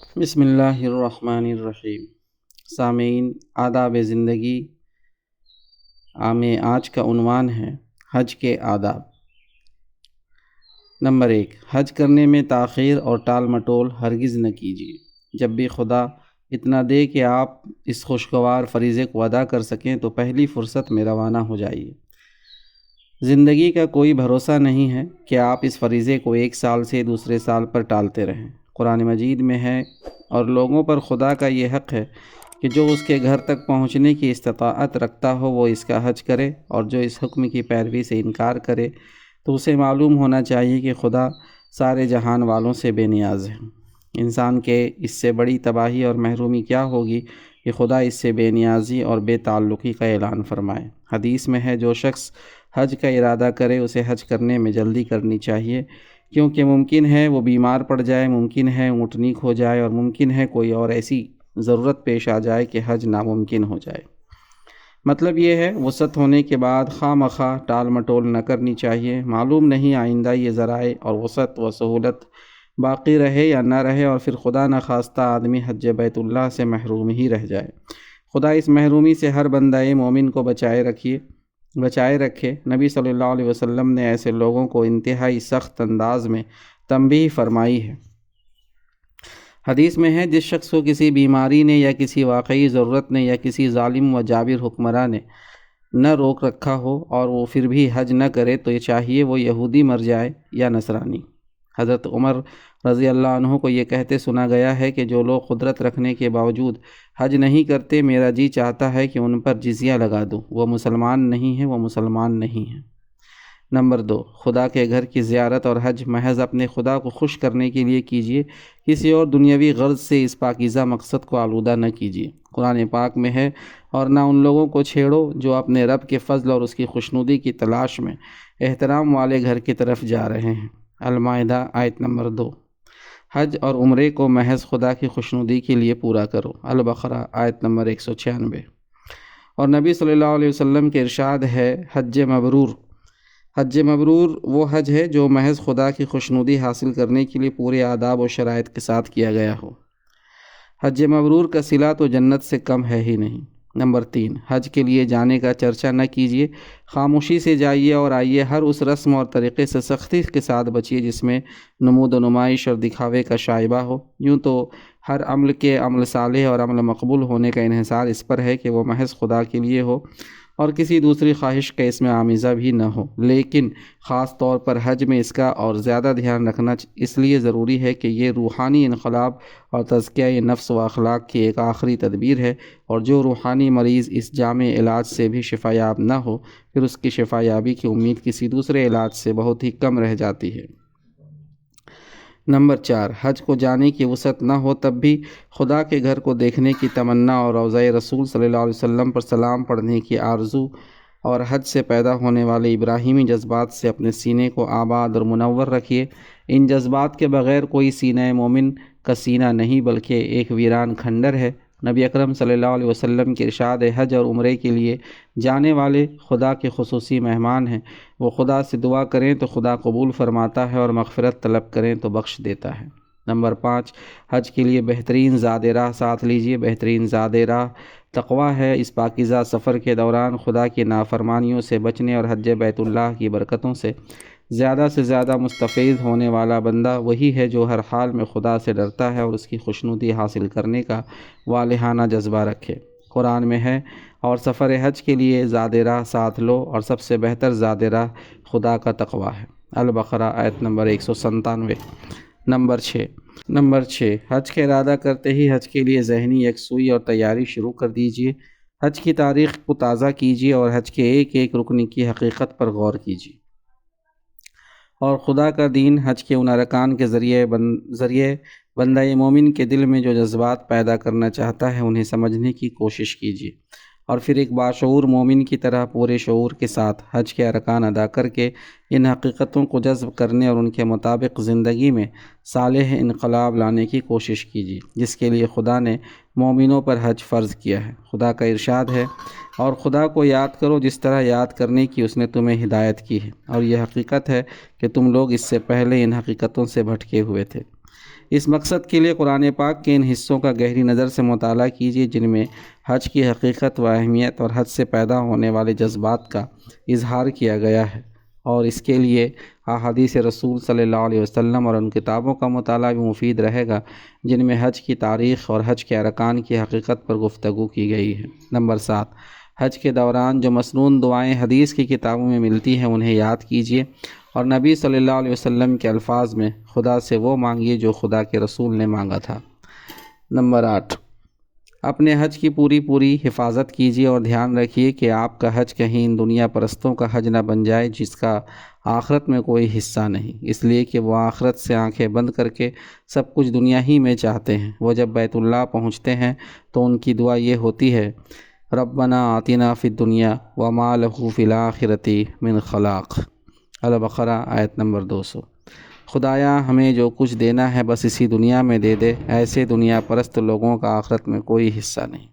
بسم اللہ الرحمن الرحیم۔ سامعین، آداب زندگی میں آج کا عنوان ہے حج کے آداب۔ نمبر 1، حج کرنے میں تاخیر اور ٹال مٹول ہرگز نہ کیجیے۔ جب بھی خدا اتنا دے کہ آپ اس خوشگوار فریضے کو ادا کر سکیں تو پہلی فرصت میں روانہ ہو جائیے۔ زندگی کا کوئی بھروسہ نہیں ہے کہ آپ اس فریضے کو ایک سال سے دوسرے سال پر ٹالتے رہیں۔ قرآن مجید میں ہے، اور لوگوں پر خدا کا یہ حق ہے کہ جو اس کے گھر تک پہنچنے کی استطاعت رکھتا ہو وہ اس کا حج کرے، اور جو اس حکم کی پیروی سے انکار کرے تو اسے معلوم ہونا چاہیے کہ خدا سارے جہان والوں سے بے نیاز ہے۔ انسان کے اس سے بڑی تباہی اور محرومی کیا ہوگی کہ خدا اس سے بے نیازی اور بے تعلقی کا اعلان فرمائے۔ حدیث میں ہے، جو شخص حج کا ارادہ کرے اسے حج کرنے میں جلدی کرنی چاہیے، کیونکہ ممکن ہے وہ بیمار پڑ جائے، ممکن ہے اونٹنی کھو جائے، اور ممکن ہے کوئی اور ایسی ضرورت پیش آ جائے کہ حج ناممکن ہو جائے۔ مطلب یہ ہے، وسعت ہونے کے بعد خواہ مخواہ ٹال مٹول نہ کرنی چاہیے۔ معلوم نہیں آئندہ یہ ذرائع اور وسعت و سہولت باقی رہے یا نہ رہے، اور پھر خدا نخواستہ آدمی حج بیت اللہ سے محروم ہی رہ جائے۔ خدا اس محرومی سے ہر بندہ مومن کو بچائے رکھے۔ نبی صلی اللہ علیہ وسلم نے ایسے لوگوں کو انتہائی سخت انداز میں تنبیہ فرمائی ہے۔ حدیث میں ہے، جس شخص کو کسی بیماری نے یا کسی واقعی ضرورت نے یا کسی ظالم و جابر حکمراں نے نہ روک رکھا ہو اور وہ پھر بھی حج نہ کرے تو یہ چاہیے وہ یہودی مر جائے یا نصرانی۔ حضرت عمر رضی اللہ عنہ کو یہ کہتے سنا گیا ہے کہ جو لوگ قدرت رکھنے کے باوجود حج نہیں کرتے، میرا جی چاہتا ہے کہ ان پر جزیہ لگا دوں، وہ مسلمان نہیں ہیں۔ نمبر 2، خدا کے گھر کی زیارت اور حج محض اپنے خدا کو خوش کرنے کے لیے کیجیے، کسی اور دنیاوی غرض سے اس پاکیزہ مقصد کو آلودہ نہ کیجیے۔ قرآن پاک میں ہے، اور نہ ان لوگوں کو چھیڑو جو اپنے رب کے فضل اور اس کی خوشنودی کی تلاش میں احترام والے گھر کی طرف جا رہے ہیں۔ المائدہ آیت نمبر 2۔ حج اور عمرے کو محض خدا کی خوشنودی کے لیے پورا کرو۔ البقرہ آیت نمبر 196۔ اور نبی صلی اللہ علیہ وسلم کے ارشاد ہے، حج مبرور وہ حج ہے جو محض خدا کی خوشنودی حاصل کرنے کے لیے پورے آداب و شرائط کے ساتھ کیا گیا ہو۔ حج مبرور کا صلہ تو جنت سے کم ہے ہی نہیں۔ نمبر 3، حج کے لیے جانے کا چرچا نہ کیجیے، خاموشی سے جائیے اور آئیے۔ ہر اس رسم اور طریقے سے سختی کے ساتھ بچیے جس میں نمود و نمائش اور دکھاوے کا شائبہ ہو۔ یوں تو ہر عمل کے عمل صالح اور عمل مقبول ہونے کا انحصار اس پر ہے کہ وہ محض خدا کے لیے ہو اور کسی دوسری خواہش کا اس میں آمیزہ بھی نہ ہو، لیکن خاص طور پر حج میں اس کا اور زیادہ دھیان رکھنا اس لیے ضروری ہے کہ یہ روحانی انقلاب اور تزکیہ نفس و اخلاق کی ایک آخری تدبیر ہے، اور جو روحانی مریض اس جامع علاج سے بھی شفا یاب نہ ہو، پھر اس کی شفا یابی کی امید کسی دوسرے علاج سے بہت ہی کم رہ جاتی ہے۔ نمبر 4، حج کو جانے کی وسعت نہ ہو تب بھی خدا کے گھر کو دیکھنے کی تمنا اور روضہ رسول صلی اللہ علیہ وسلم پر سلام پڑھنے کی آرزو اور حج سے پیدا ہونے والے ابراہیمی جذبات سے اپنے سینے کو آباد اور منور رکھیے۔ ان جذبات کے بغیر کوئی سینہ مومن کا سینہ نہیں بلکہ ایک ویران کھنڈر ہے۔ نبی اکرم صلی اللہ علیہ وسلم کے ارشاد، حج اور عمرے کے لیے جانے والے خدا کے خصوصی مہمان ہیں، وہ خدا سے دعا کریں تو خدا قبول فرماتا ہے اور مغفرت طلب کریں تو بخش دیتا ہے۔ نمبر 5، حج کے لیے بہترین زاد راہ ساتھ لیجیے۔ بہترین زاد راہ تقویٰ ہے۔ اس پاکیزہ سفر کے دوران خدا کی نافرمانیوں سے بچنے اور حج بیت اللہ کی برکتوں سے زیادہ مستفید ہونے والا بندہ وہی ہے جو ہر حال میں خدا سے ڈرتا ہے اور اس کی خوشنودی حاصل کرنے کا والہانہ جذبہ رکھے۔ قرآن میں ہے، اور سفر حج کے لیے زاد راہ ساتھ لو، اور سب سے بہتر زاد راہ خدا کا تقویٰ ہے۔ البقرہ آیت نمبر 197۔ نمبر 6، حج کا ارادہ کرتے ہی حج کے لیے ذہنی یکسوئی اور تیاری شروع کر دیجیے۔ حج کی تاریخ کو تازہ کیجیے اور حج کے ایک ایک رکن کی حقیقت پر غور کیجیے، اور خدا کا دین حج کے ان ارکان کے ذریعے بندہ مومن کے دل میں جو جذبات پیدا کرنا چاہتا ہے انہیں سمجھنے کی کوشش کیجیے، اور پھر ایک باشعور مومن کی طرح پورے شعور کے ساتھ حج کے ارکان ادا کر کے ان حقیقتوں کو جذب کرنے اور ان کے مطابق زندگی میں صالح انقلاب لانے کی کوشش کیجیے، جس کے لیے خدا نے مومنوں پر حج فرض کیا ہے۔ خدا کا ارشاد ہے، اور خدا کو یاد کرو جس طرح یاد کرنے کی اس نے تمہیں ہدایت کی ہے، اور یہ حقیقت ہے کہ تم لوگ اس سے پہلے ان حقیقتوں سے بھٹکے ہوئے تھے۔ اس مقصد کے لیے قرآن پاک کے ان حصوں کا گہری نظر سے مطالعہ کیجیے جن میں حج کی حقیقت و اہمیت اور حج سے پیدا ہونے والے جذبات کا اظہار کیا گیا ہے، اور اس کے لیے احادیث رسول صلی اللہ علیہ وسلم اور ان کتابوں کا مطالعہ بھی مفید رہے گا جن میں حج کی تاریخ اور حج کے ارکان کی حقیقت پر گفتگو کی گئی ہے۔ نمبر 7، حج کے دوران جو مسنون دعائیں حدیث کی کتابوں میں ملتی ہیں انہیں یاد کیجیے اور نبی صلی اللہ علیہ وسلم کے الفاظ میں خدا سے وہ مانگیے جو خدا کے رسول نے مانگا تھا۔ نمبر 8، اپنے حج کی پوری حفاظت کیجیے اور دھیان رکھیے کہ آپ کا حج کہیں ان دنیا پرستوں کا حج نہ بن جائے جس کا آخرت میں کوئی حصہ نہیں، اس لیے کہ وہ آخرت سے آنکھیں بند کر کے سب کچھ دنیا ہی میں چاہتے ہیں۔ وہ جب بیت اللہ پہنچتے ہیں تو ان کی دعا یہ ہوتی ہے، ربنا آتنا فی الدنیا وما لہ فی الآخرۃ من خلاق۔ البقرہ آیت نمبر 200۔ خدایا ہمیں جو کچھ دینا ہے بس اسی دنیا میں دے دے، ایسے دنیا پرست لوگوں کا آخرت میں کوئی حصہ نہیں۔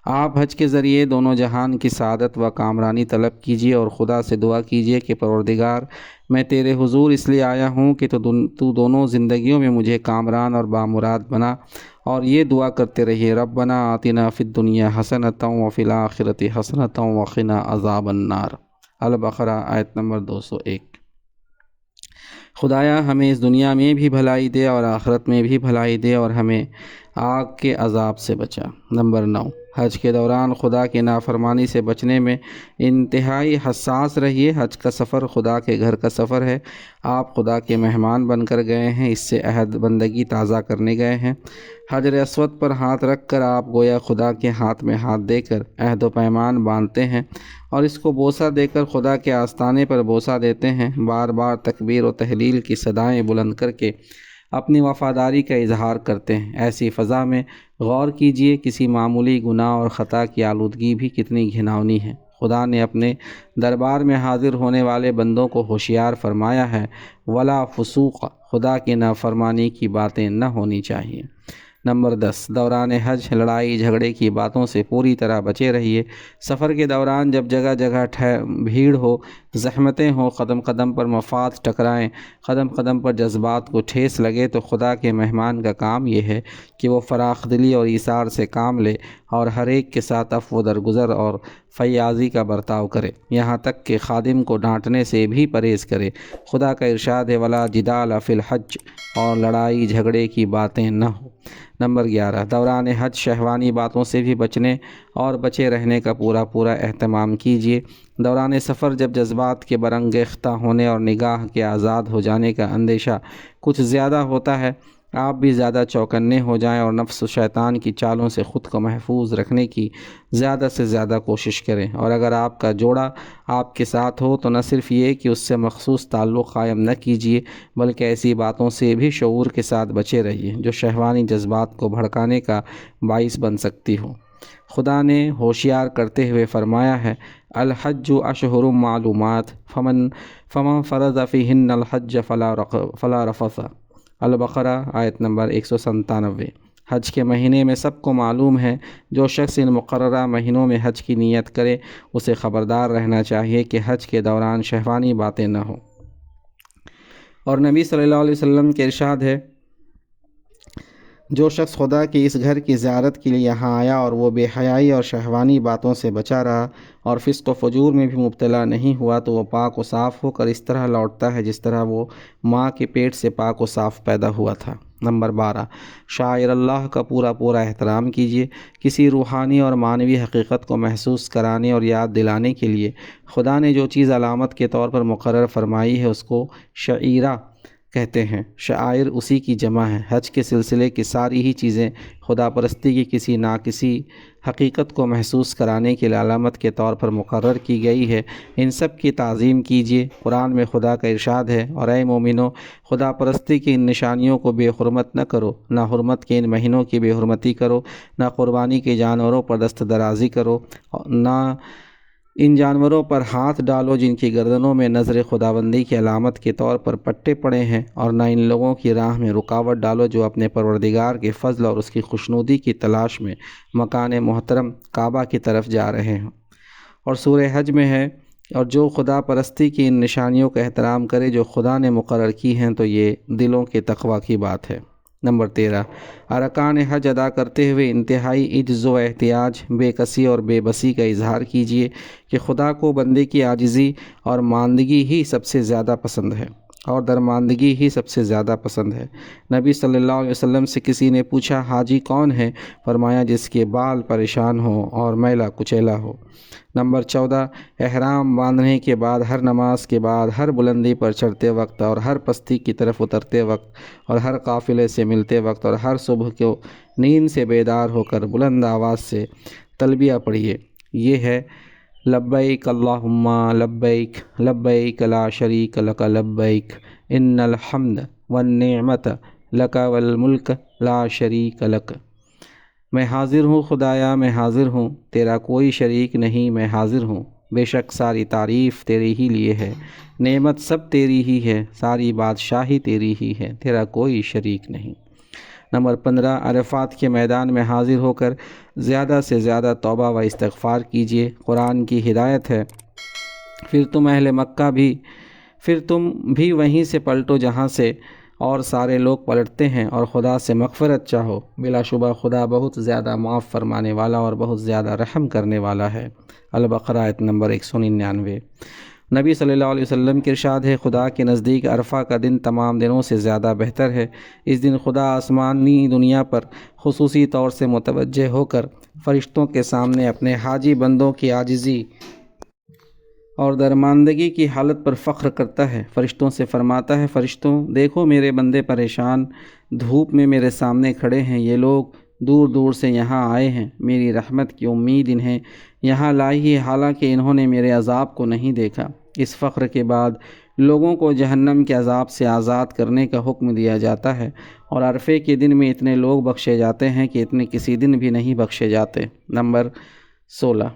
آپ حج کے ذریعے دونوں جہان کی سعادت و کامرانی طلب کیجیے اور خدا سے دعا کیجیے کہ پروردگار، میں تیرے حضور اس لیے آیا ہوں کہ تو دونوں زندگیوں میں مجھے کامران اور بامراد بنا، اور یہ دعا کرتے رہیے، ربنا آتنا فی الدنیا حسنۃ وفی الآخرۃ حسنۃ وقنا عذاب النار۔ البقرہ آیت نمبر 201۔ خدایا ہمیں اس دنیا میں بھی بھلائی دے اور آخرت میں بھی بھلائی دے اور ہمیں آگ کے عذاب سے بچا۔ نمبر 9، حج کے دوران خدا کی نافرمانی سے بچنے میں انتہائی حساس رہیے۔ حج کا سفر خدا کے گھر کا سفر ہے، آپ خدا کے مہمان بن کر گئے ہیں، اس سے عہد بندگی تازہ کرنے گئے ہیں۔ حجر اسود پر ہاتھ رکھ کر آپ گویا خدا کے ہاتھ میں ہاتھ دے کر عہد و پیمان باندھتے ہیں اور اس کو بوسہ دے کر خدا کے آستانے پر بوسہ دیتے ہیں، بار بار تکبیر و تحلیل کی صدائیں بلند کر کے اپنی وفاداری کا اظہار کرتے ہیں۔ ایسی فضا میں غور کیجئے، کسی معمولی گناہ اور خطا کی آلودگی بھی کتنی گھناؤنی ہے۔ خدا نے اپنے دربار میں حاضر ہونے والے بندوں کو ہوشیار فرمایا ہے، ولا فسوق، خدا کی نافرمانی کی باتیں نہ ہونی چاہیے۔ نمبر 10، دوران حج لڑائی جھگڑے کی باتوں سے پوری طرح بچے رہیے۔ سفر کے دوران جب جگہ جگہ بھیڑ ہو، زحمتیں ہوں، قدم قدم پر مفاد ٹکرائیں، قدم قدم پر جذبات کو ٹھیس لگے، تو خدا کے مہمان کا کام یہ ہے کہ وہ فراخ دلی اور ایثار سے کام لے اور ہر ایک کے ساتھ عفو و درگزر اور فیاضی کا برتاؤ کرے، یہاں تک کہ خادم کو ڈانٹنے سے بھی پرہیز کرے۔ خدا کا ارشاد ہے، ولا جدال فی الحج، اور لڑائی جھگڑے کی باتیں نہ ہو۔ نمبر 11، دوران حج شہوانی باتوں سے بھی بچنے اور بچے رہنے کا پورا اہتمام کیجیے۔ دوران سفر جب جذبات کے برانگیختہ ہونے اور نگاہ کے آزاد ہو جانے کا اندیشہ کچھ زیادہ ہوتا ہے، آپ بھی زیادہ چوکنے ہو جائیں اور نفس و شیطان کی چالوں سے خود کو محفوظ رکھنے کی زیادہ سے زیادہ کوشش کریں، اور اگر آپ کا جوڑا آپ کے ساتھ ہو تو نہ صرف یہ کہ اس سے مخصوص تعلق قائم نہ کیجیے بلکہ ایسی باتوں سے بھی شعور کے ساتھ بچے رہیے جو شہوانی جذبات کو بھڑکانے کا باعث بن سکتی ہو۔ خدا نے ہوشیار کرتے ہوئے فرمایا ہے، الحج اشہر معلومات فمن فرض فیہن الحج فلا رفث۔ البقرہ آیت نمبر 197۔ حج کے مہینے میں سب کو معلوم ہے، جو شخص ان مقررہ مہینوں میں حج کی نیت کرے اسے خبردار رہنا چاہیے کہ حج کے دوران شہوانی باتیں نہ ہوں۔ اور نبی صلی اللہ علیہ وسلم کے ارشاد ہے، جو شخص خدا کی اس گھر کی زیارت کے لیے یہاں آیا اور وہ بے حیائی اور شہوانی باتوں سے بچا رہا اور فسق و فجور میں بھی مبتلا نہیں ہوا تو وہ پاک و صاف ہو کر اس طرح لوٹتا ہے جس طرح وہ ماں کے پیٹ سے پاک و صاف پیدا ہوا تھا۔ نمبر 12، شاعر اللہ کا پورا احترام کیجیے۔ کسی روحانی اور معنوی حقیقت کو محسوس کرانے اور یاد دلانے کے لیے خدا نے جو چیز علامت کے طور پر مقرر فرمائی ہے اس کو شعیرہ کہتے ہیں۔ شعائر اسی کی جمع ہے۔ حج کے سلسلے کی ساری ہی چیزیں خدا پرستی کی کسی ناقصی حقیقت کو محسوس کرانے کے لیے علامت کے طور پر مقرر کی گئی ہے، ان سب کی تعظیم کیجیے۔ قرآن میں خدا کا ارشاد ہے، اور اے مومنو، خدا پرستی کی ان نشانیوں کو بے حرمت نہ کرو، نہ حرمت کے ان مہینوں کی بے حرمتی کرو، نہ قربانی کے جانوروں پر دست درازی کرو، نہ ان جانوروں پر ہاتھ ڈالو جن کی گردنوں میں نظر خداوندی کی علامت کے طور پر پٹے پڑے ہیں، اور نہ ان لوگوں کی راہ میں رکاوٹ ڈالو جو اپنے پروردگار کے فضل اور اس کی خوشنودی کی تلاش میں مکان محترم کعبہ کی طرف جا رہے ہیں۔ اور سورہ حج میں ہے، اور جو خدا پرستی کی ان نشانیوں کا احترام کرے جو خدا نے مقرر کی ہیں تو یہ دلوں کے تقوی کی بات ہے۔ نمبر 13، ارکان حج ادا کرتے ہوئے انتہائی عجز و احتیاج، بے کسی اور بے بسی کا اظہار کیجیے کہ خدا کو بندے کی عاجزی اور ماندگی ہی سب سے زیادہ پسند ہے اور درماندگی ہی سب سے زیادہ پسند ہے۔ نبی صلی اللہ علیہ وسلم سے کسی نے پوچھا، حاجی کون ہے؟ فرمایا، جس کے بال پریشان ہوں اور میلا کچیلا ہو۔ نمبر 14، احرام باندھنے کے بعد ہر نماز کے بعد، ہر بلندی پر چڑھتے وقت اور ہر پستی کی طرف اترتے وقت اور ہر قافلے سے ملتے وقت اور ہر صبح کو نیند سے بیدار ہو کر بلند آواز سے تلبیہ پڑھیے۔ یہ ہے لبیک اللہم لبیک، لبیک لا شریک لک لبیک، ان الحمد والنعمت لک والملک لا شریک لک۔ میں حاضر ہوں خدایا، میں حاضر ہوں، تیرا کوئی شریک نہیں، میں حاضر ہوں، بے شک ساری تعریف تیرے ہی لیے ہے، نعمت سب تیری ہی ہے، ساری بادشاہی تیری ہی ہے، تیرا کوئی شریک نہیں۔ نمبر 15، عرفات کے میدان میں حاضر ہو کر زیادہ سے زیادہ توبہ و استغفار کیجیے۔ قرآن کی ہدایت ہے، پھر تم بھی وہیں سے پلٹو جہاں سے اور سارے لوگ پلٹتے ہیں اور خدا سے مغفرت چاہو، بلا شبہ خدا بہت زیادہ معاف فرمانے والا اور بہت زیادہ رحم کرنے والا ہے۔ البقرہ آیت نمبر 199۔ نبی صلی اللہ علیہ وسلم کے ارشاد ہے، خدا کے نزدیک عرفہ کا دن تمام دنوں سے زیادہ بہتر ہے۔ اس دن خدا آسمانی دنیا پر خصوصی طور سے متوجہ ہو کر فرشتوں کے سامنے اپنے حاجی بندوں کی عاجزی اور درماندگی کی حالت پر فخر کرتا ہے۔ فرشتوں سے فرماتا ہے، فرشتوں دیکھو میرے بندے پریشان دھوپ میں میرے سامنے کھڑے ہیں، یہ لوگ دور دور سے یہاں آئے ہیں، میری رحمت کی امید انہیں یہاں لائی ہے، حالانکہ انہوں نے میرے عذاب کو نہیں دیکھا۔ اس فخر کے بعد لوگوں کو جہنم کے عذاب سے آزاد کرنے کا حکم دیا جاتا ہے، اور عرفے کے دن میں اتنے لوگ بخشے جاتے ہیں کہ اتنے کسی دن بھی نہیں بخشے جاتے۔ نمبر 16،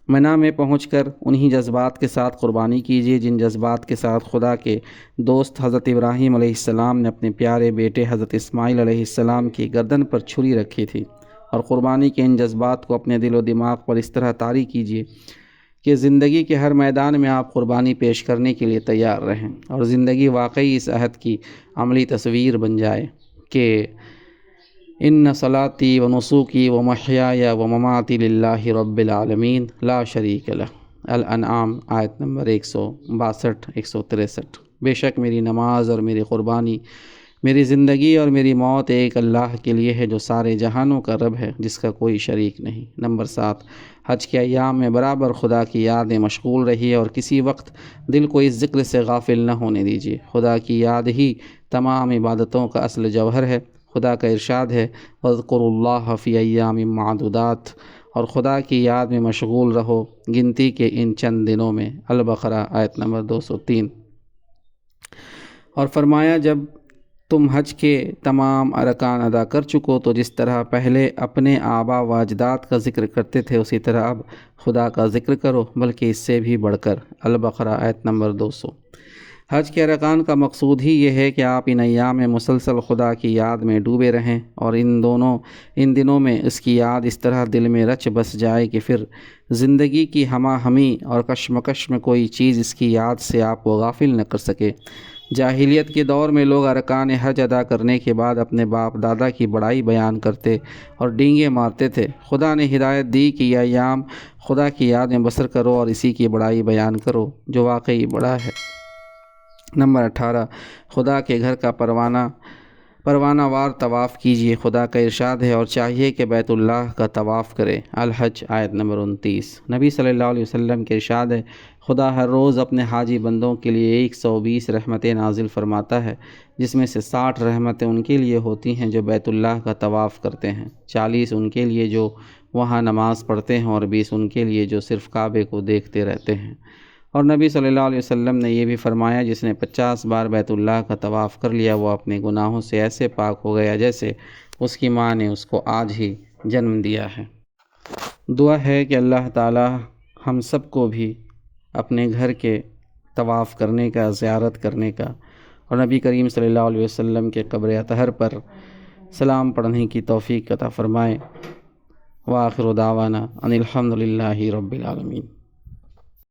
منی میں پہنچ کر انہی جذبات کے ساتھ قربانی کیجیے جن جذبات کے ساتھ خدا کے دوست حضرت ابراہیم علیہ السلام نے اپنے پیارے بیٹے حضرت اسماعیل علیہ السلام کی گردن پر چھری رکھی تھی، اور قربانی کے ان جذبات کو اپنے دل و دماغ پر اس طرح طاری کیجیے کہ زندگی کے ہر میدان میں آپ قربانی پیش کرنے کے لیے تیار رہیں، اور زندگی واقعی اس عہد کی عملی تصویر بن جائے کہ ان صلاتی و نسوکی و محیای و مماتی للہ رب العالمین لا شریک لہ۔ الانعام آیت نمبر 162 163۔ بے شک میری نماز اور میری قربانی، میری زندگی اور میری موت ایک اللہ کے لیے ہے جو سارے جہانوں کا رب ہے، جس کا کوئی شریک نہیں۔ نمبر 7، حج کے ایام میں برابر خدا کی یاد میں مشغول رہیے اور کسی وقت دل کو اس ذکر سے غافل نہ ہونے دیجیے۔ خدا کی یاد ہی تمام عبادتوں کا اصل جوہر ہے۔ خدا کا ارشاد ہے، وَاذْكُرُوا اللَّهَ فِي أَيَّامٍ مَّعْدُودَاتٍ، اور خدا کی یاد میں مشغول رہو گنتی کے ان چند دنوں میں۔ البقرہ آیت نمبر 203۔ اور فرمایا، جب تم حج کے تمام ارکان ادا کر چکو تو جس طرح پہلے اپنے آبا و اجداد کا ذکر کرتے تھے اسی طرح اب خدا کا ذکر کرو، بلکہ اس سے بھی بڑھ کر۔ البقرہ آیت نمبر 200۔ حج کے ارکان کا مقصود ہی یہ ہے کہ آپ ان ایام میں مسلسل خدا کی یاد میں ڈوبے رہیں، اور ان دنوں میں اس کی یاد اس طرح دل میں رچ بس جائے کہ پھر زندگی کی ہمہ ہمی اور کشمکش میں کوئی چیز اس کی یاد سے آپ کو غافل نہ کر سکے۔ جاہلیت کے دور میں لوگ ارکان حج ادا کرنے کے بعد اپنے باپ دادا کی بڑائی بیان کرتے اور ڈینگے مارتے تھے۔ خدا نے ہدایت دی کہ یہ ایام خدا کی یاد میں بسر کرو اور اسی کی بڑائی بیان کرو جو واقعی بڑا ہے۔ نمبر 18، خدا کے گھر کا پروانہ وار طواف کیجیے۔ خدا کا ارشاد ہے، اور چاہیے کہ بیت اللہ کا طواف کرے۔ الحج آیت نمبر 29۔ نبی صلی اللہ علیہ وسلم کے ارشاد ہے، خدا ہر روز اپنے حاجی بندوں کے لیے 120 رحمتیں نازل فرماتا ہے، جس میں سے 60 رحمتیں ان کے لیے ہوتی ہیں جو بیت اللہ کا طواف کرتے ہیں، 40 ان کے لیے جو وہاں نماز پڑھتے ہیں، اور 20 ان کے لیے جو صرف کعبے کو دیکھتے رہتے ہیں۔ اور نبی صلی اللہ علیہ وسلم نے یہ بھی فرمایا، جس نے 50 بار بیت اللہ کا طواف کر لیا وہ اپنے گناہوں سے ایسے پاک ہو گیا جیسے اس کی ماں نے اس کو آج ہی جنم دیا ہے۔ دعا ہے کہ اللہ تعالی ہم سب کو بھی اپنے گھر کے طواف کرنے کا، زیارت کرنے کا، اور نبی کریم صلی اللہ علیہ وسلم کے قبر اطہر پر سلام پڑھنے کی توفیق عطا فرمائے۔ وآخر دعوانا ان الحمد للہ رب العالمین۔